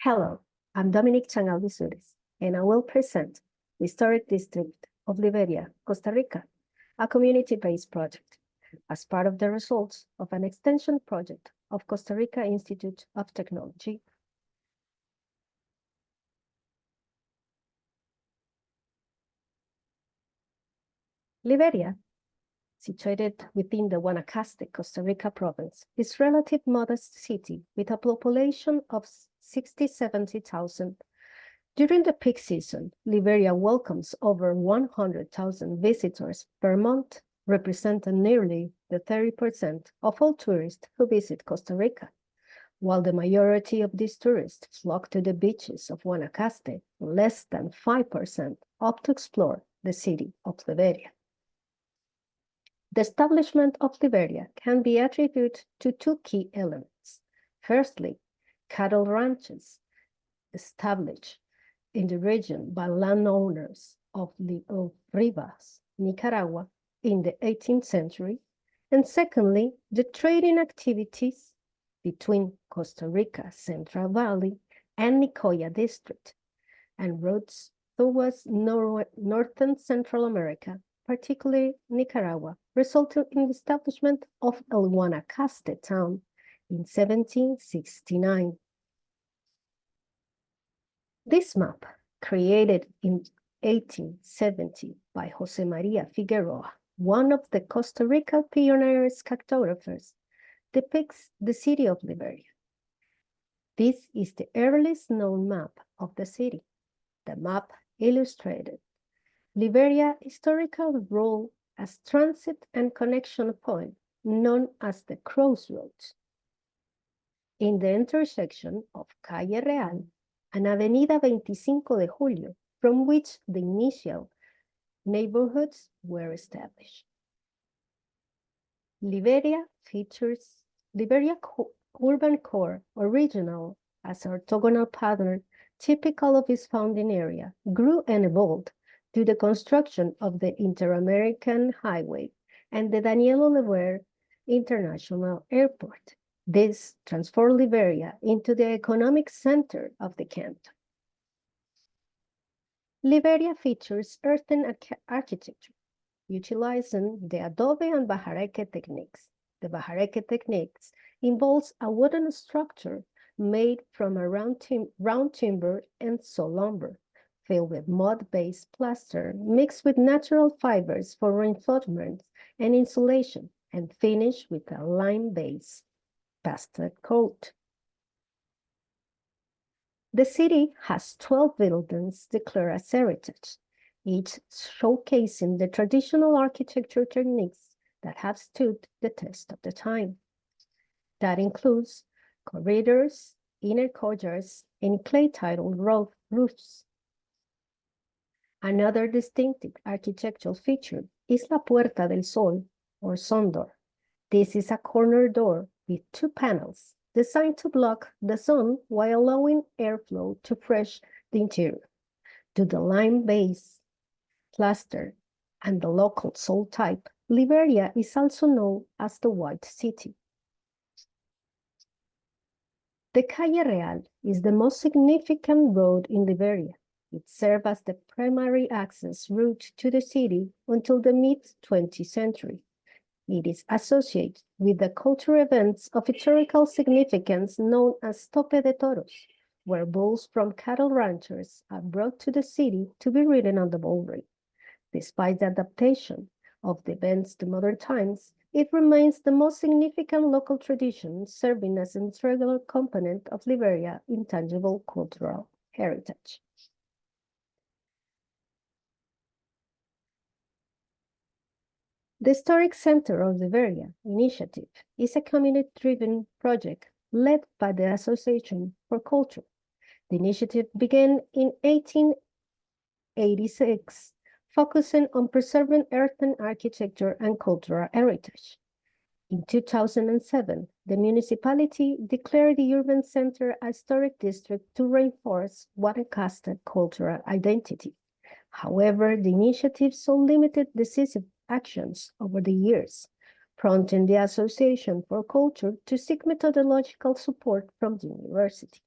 Hello, I'm Dominic Chang-Albizurez, and I will present the Historic District of Liberia, Costa Rica, a community-based project, as part of the results of an extension project of Costa Rica Institute of Technology. Liberia, situated within the Guanacaste, Costa Rica province, is a relatively modest city with a population of 70,000. During the peak season, Liberia welcomes over 100,000 visitors per month, representing nearly the 30% of all tourists who visit Costa Rica. While the majority of these tourists flock to the beaches of Guanacaste, less than 5% opt to explore the city of Liberia. The establishment of Liberia can be attributed to two key elements. Firstly, cattle ranches established in the region by landowners of Rivas, Nicaragua, in the 18th century, and secondly, the trading activities between Costa Rica Central Valley and Nicoya District, and routes towards northern Central America, particularly Nicaragua, resulted in the establishment of El Guanacaste town in 1769. This map, created in 1870 by Jose Maria Figueroa, one of the Costa Rica pioneer cartographers, depicts the city of Liberia. This is the earliest known map of the city. The map illustrated Liberia's historical role as transit and connection point, known as the crossroads. In the intersection of Calle Real and Avenida 25 de Julio, from which the initial neighborhoods were established. Liberia urban core, original as orthogonal pattern, typical of its founding area, grew and evolved to the construction of the Inter-American Highway and the Daniel Oliver International Airport. This transformed Liberia into the economic center of the canton. Liberia features earthen architecture, utilizing the adobe and bajareke techniques. The bajareke techniques involves a wooden structure made from a round timber and saw lumber, filled with mud-based plaster mixed with natural fibers for reinforcement and insulation, and finished with a lime-based pastel coat. The city has 12 buildings declared as heritage, each showcasing the traditional architecture techniques that have stood the test of the time. That includes corridors, inner courtyards, and clay-tiled roofs. Another distinctive architectural feature is La Puerta del Sol, or sun door. This is a corner door with two panels designed to block the sun while allowing airflow to fresh the interior. To the lime-based plaster and the local soil type, Liberia is also known as the White City. The Calle Real is the most significant road in Liberia. It served as the primary access route to the city until the mid-20th century. It is associated with the cultural events of historical significance known as Tope de Toros, where bulls from cattle ranchers are brought to the city to be ridden on the bull ring. Despite the adaptation of the events to modern times, it remains the most significant local tradition, serving as an integral component of Liberia's intangible cultural heritage. The Historic Center of Liberia initiative is a community-driven project led by the Association for Culture. The initiative began in 1886, focusing on preserving earthen architecture and cultural heritage. In 2007, the municipality declared the urban center a historic district to reinforce Guanacaste cultural identity. However, the initiative saw limited decisive actions over the years, prompting the Association for Culture to seek methodological support from the university.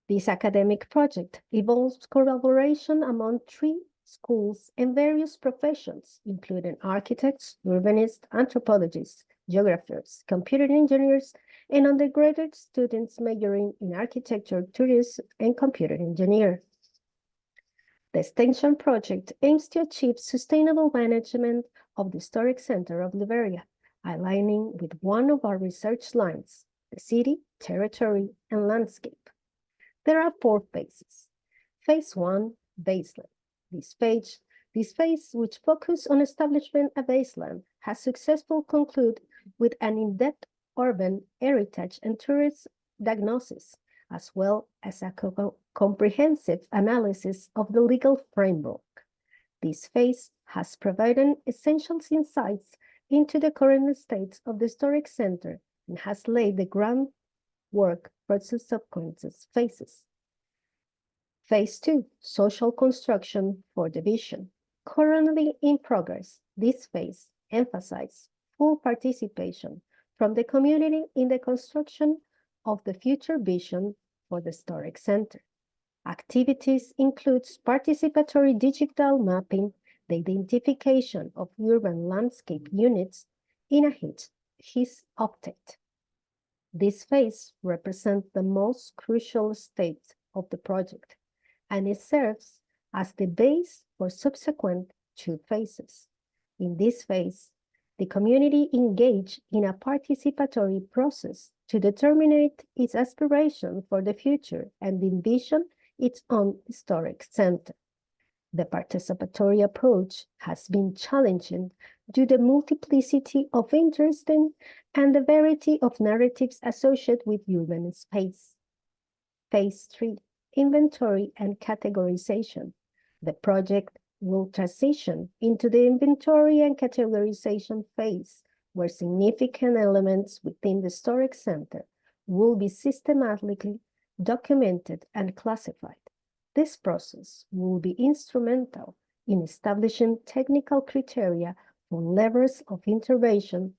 This academic project involves collaboration among 3 schools and various professions, including architects, urbanists, anthropologists, geographers, computer engineers, and undergraduate students majoring in architecture, tourism, and computer engineering. The extension project aims to achieve sustainable management of the historic center of Liberia, aligning with one of our research lines, the city, territory, and landscape. There are 4 phases. Phase 1, baseline. This phase, which focuses on establishment a baseline, has successfully concluded with an in-depth urban heritage and tourism diagnosis, as well as a comprehensive analysis of the legal framework. This phase has provided essential insights into the current state of the historic center and has laid the groundwork for subsequent phases. Phase 2, social construction for the vision. Currently in progress, this phase emphasizes full participation from the community in the construction of the future vision for the historic center. Activities include participatory digital mapping, the identification of urban landscape units in a HIS update. This phase represents the most crucial stage of the project, and it serves as the base for subsequent 2 phases. In this phase, the community engaged in a participatory process to determine its aspiration for the future and envision its own historic center. The participatory approach has been challenging due to the multiplicity of interests and the variety of narratives associated with urban space. Phase 3, inventory and categorization. The project will transition into the inventory and categorization phase, where significant elements within the historic center will be systematically documented and classified. This process will be instrumental in establishing technical criteria for levels of intervention,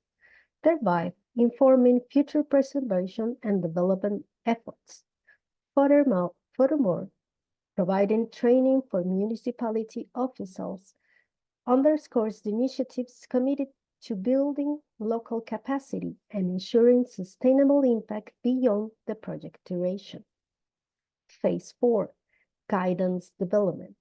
thereby informing future preservation and development efforts. Furthermore, providing training for municipality officials underscores the initiatives committed to building local capacity and ensuring sustainable impact beyond the project duration. Phase 4, guidance development.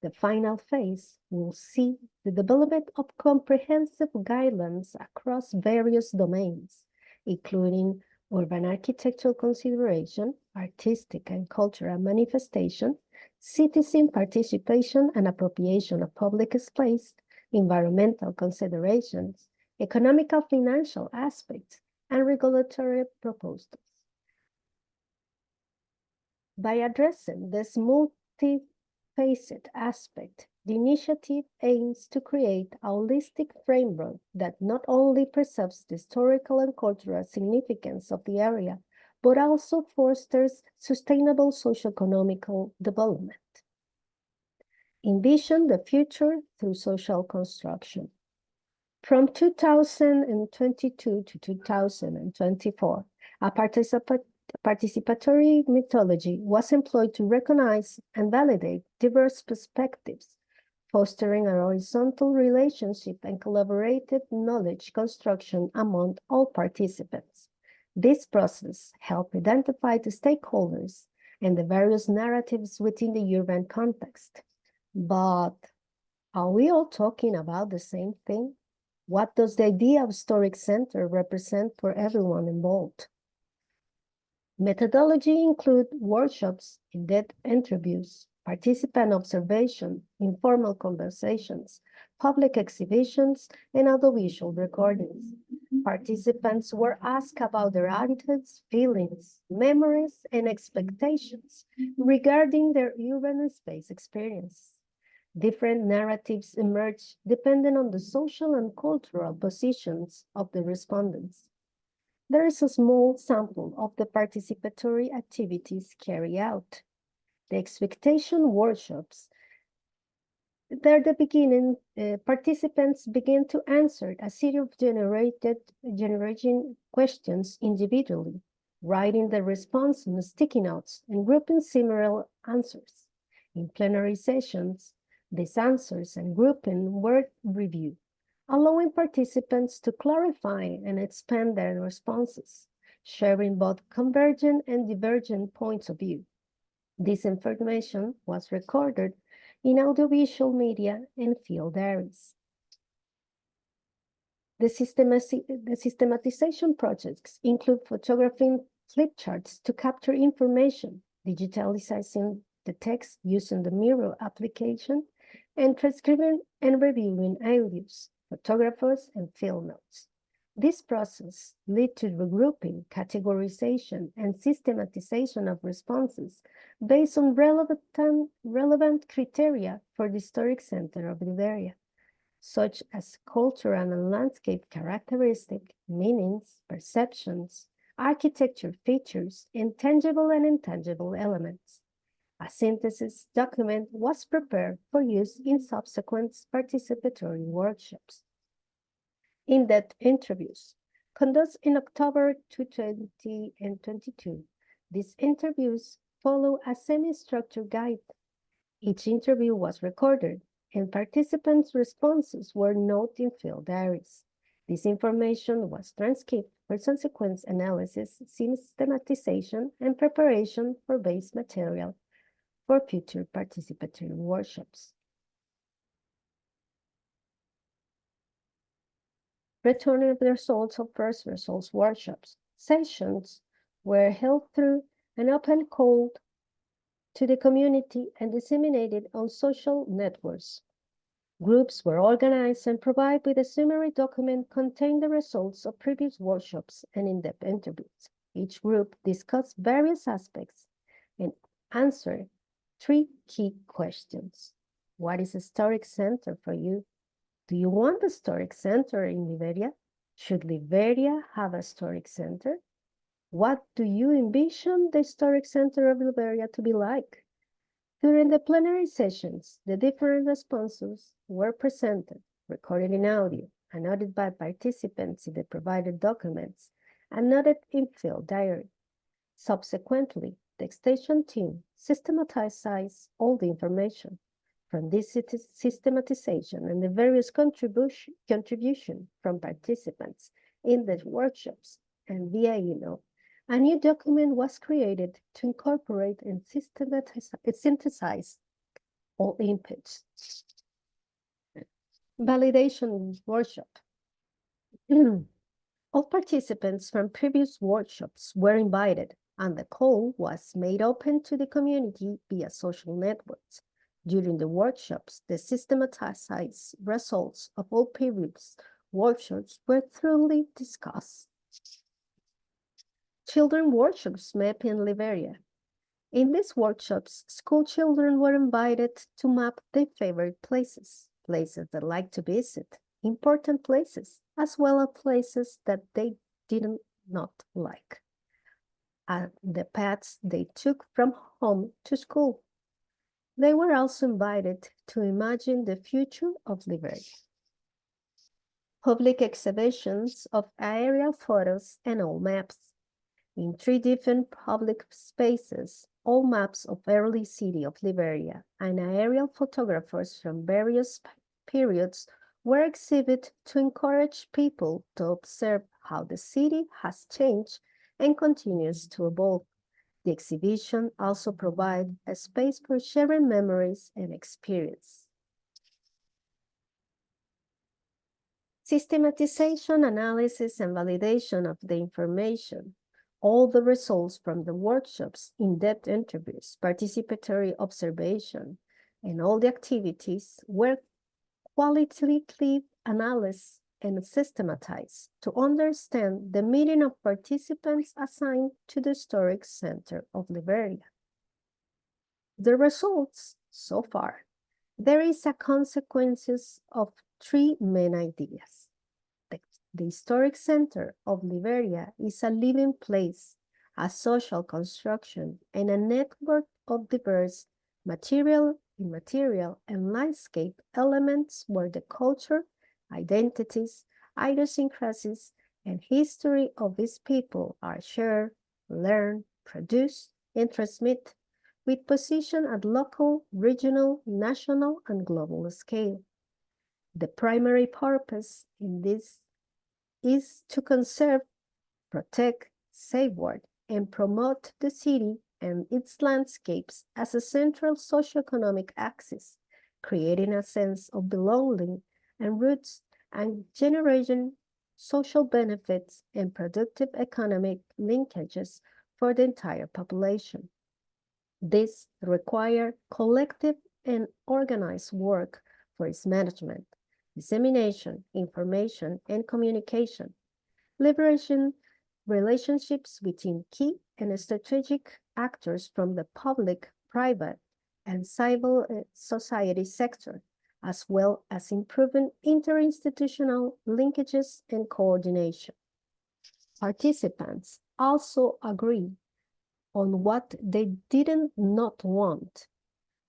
The final phase will see the development of comprehensive guidelines across various domains, including urban architectural consideration, artistic and cultural manifestation, citizen participation and appropriation of public space, environmental considerations, economical financial aspects, and regulatory proposals. By addressing this multifaceted aspect, the initiative aims to create a holistic framework that not only preserves the historical and cultural significance of the area, but also fosters sustainable socioeconomic development. Envision the future through social construction. From 2022 to 2024, a participatory methodology was employed to recognize and validate diverse perspectives, fostering a horizontal relationship and collaborative knowledge construction among all participants. This process helped identify the stakeholders and the various narratives within the urban context. But are we all talking about the same thing? What does the idea of historic center represent for everyone involved? Methodology includes workshops, in-depth interviews, participant observation, informal conversations, public exhibitions, and audiovisual recordings. Participants were asked about their attitudes, feelings, memories, and expectations regarding their urban space experience. Different narratives emerged depending on the social and cultural positions of the respondents. There is a small sample of the participatory activities carried out. The expectation workshops, there the beginning, participants began to answer a series of generating questions individually. writing the response on sticky notes and grouping similar answers. In plenary sessions, these answers and grouping were reviewed, allowing participants to clarify and expand their responses, sharing both convergent and divergent points of view. This information was recorded in audiovisual media and field diaries. The systematization projects include photographing flip charts to capture information, digitalizing the text using the Miro application, and transcribing and reviewing audios, photographs, and field notes. This process led to regrouping, categorization, and systematization of responses based on relevant criteria for the historic center of Liberia, such as cultural and landscape characteristics, meanings, perceptions, architecture features, and tangible and intangible elements. A synthesis document was prepared for use in subsequent participatory workshops. In-depth interviews conducted in October 2020 and 22. These interviews follow a semi-structured guide. Each interview was recorded, and participants' responses were noted in field diaries. This information was transcribed for subsequent analysis, systematization, and preparation for base material for future participatory workshops. Returning the results of first results workshops. Sessions were held through an open call to the community and disseminated on social networks. Groups were organized and provided with a summary document containing the results of previous workshops and in-depth interviews. Each group discussed various aspects and answered 3 key questions. What is a historic center for you? Do you want a historic center in Liberia? Should Liberia have a historic center? What do you envision the historic center of Liberia to be like? During the plenary sessions, the different responses were presented, recorded in audio, and noted by participants in the provided documents, and noted in field diary. Subsequently, the extension team systematized all the information. From this systematization and the various contribution from participants in the workshops and via email, a new document was created to incorporate and synthesize all inputs. Validation workshop. All participants from previous workshops were invited, and the call was made open to the community via social networks. During the workshops, the systematized results of all previous workshops were thoroughly discussed. Children workshops map in Liberia. In these workshops, school children were invited to map their favorite places, places they like to visit, important places, as well as places that they did not like, and the paths they took from home to school. They were also invited to imagine the future of Liberia. Public exhibitions of aerial photos and all maps. In 3 different public spaces, all maps of early city of Liberia and aerial photographers from various periods were exhibited to encourage people to observe how the city has changed and continues to evolve. The exhibition also provides a space for sharing memories and experience. Systematization, analysis, and validation of the information. All the results from the workshops, in-depth interviews, participatory observation, and all the activities were qualitatively analyzed and systematized to understand the meaning of participants assigned to the historic center of Liberia. The results so far. There is a consequences of 3 main ideas. The historic center of Liberia is a living place, a social construction, and a network of diverse material, immaterial, and landscape elements where the culture, identities, idiosyncrasies, and history of these people are shared, learn, produce, and transmit, with position at local, regional, national, and global scale. The primary purpose in this is to conserve, protect, safeguard, and promote the city and its landscapes as a central socioeconomic axis, creating a sense of belonging and roots and generating social benefits and productive economic linkages for the entire population. This requires collective and organized work for its management, dissemination, information, and communication, liberation relationships between key and strategic actors from the public, private, and civil society sector, as well as improving interinstitutional linkages and coordination. Participants also agree on what they did not want: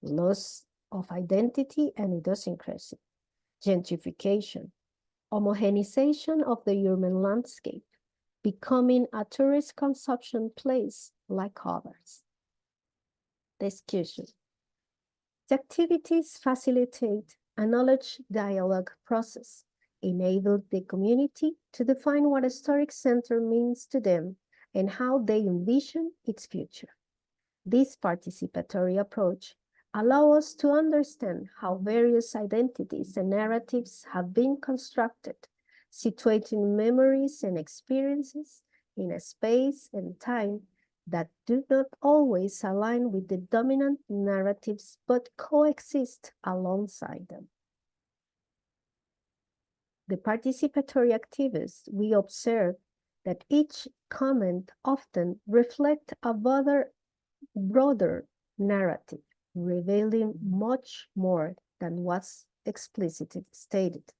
loss of identity and idiosyncrasy, gentrification, homogenization of the urban landscape, becoming a tourist consumption place like others. Discussion. The activities facilitate a knowledge dialogue process, enable the community to define what a historic center means to them and how they envision its future. This participatory approach allows us to understand how various identities and narratives have been constructed, situating memories and experiences in a space and time that do not always align with the dominant narratives but coexist alongside them. The participatory activists, we observe that each comment often reflects a broader narrative, revealing much more than was explicitly stated.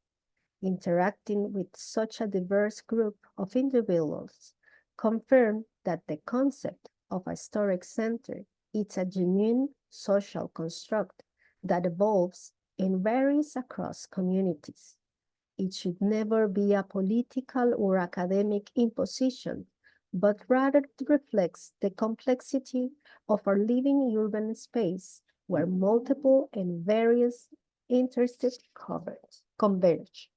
Interacting with such a diverse group of individuals confirm that the concept of a historic center is a genuine social construct that evolves and varies across communities. It should never be a political or academic imposition, but rather reflects the complexity of our living urban space where multiple and various interests converge.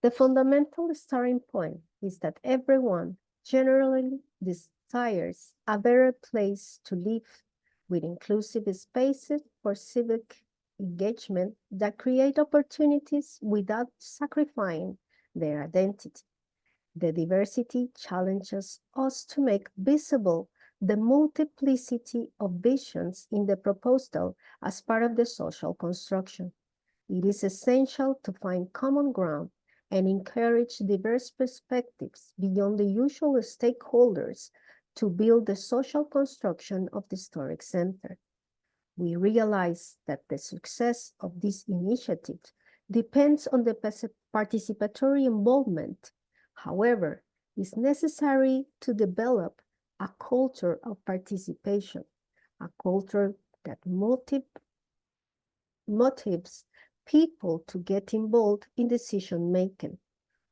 The fundamental starting point is that everyone generally desires a better place to live, with inclusive spaces for civic engagement that create opportunities without sacrificing their identity. The diversity challenges us to make visible the multiplicity of visions in the proposal as part of the social construction. It is essential to find common ground and encourage diverse perspectives beyond the usual stakeholders to build the social construction of the historic center. We realize that the success of this initiative depends on the participatory involvement. However, it's necessary to develop a culture of participation, a culture that motivates people to get involved in decision-making.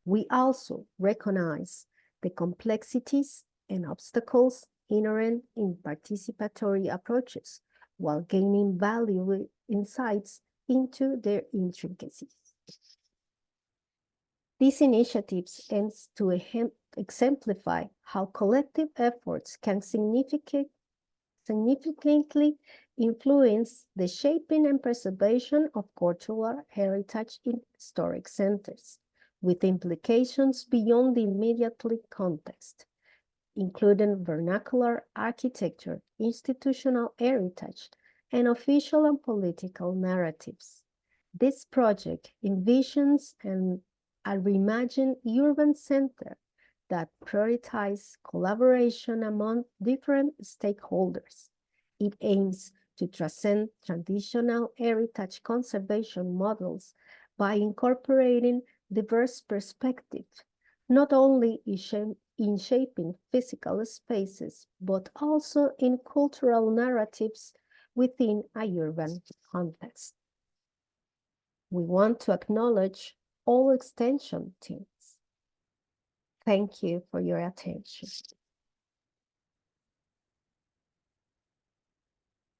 We also recognize the complexities and obstacles inherent in participatory approaches, while gaining valuable insights into their intricacies. These initiatives aim to exemplify how collective efforts can significantly influence the shaping and preservation of cultural heritage in historic centers, with implications beyond the immediate context, including vernacular architecture, institutional heritage, and official and political narratives. This project envisions a reimagined urban center that prioritizes collaboration among different stakeholders. It aims to transcend traditional heritage conservation models by incorporating diverse perspectives, not only in shaping physical spaces, but also in cultural narratives within a urban context. We want to acknowledge all extension teams, Thank you for your attention.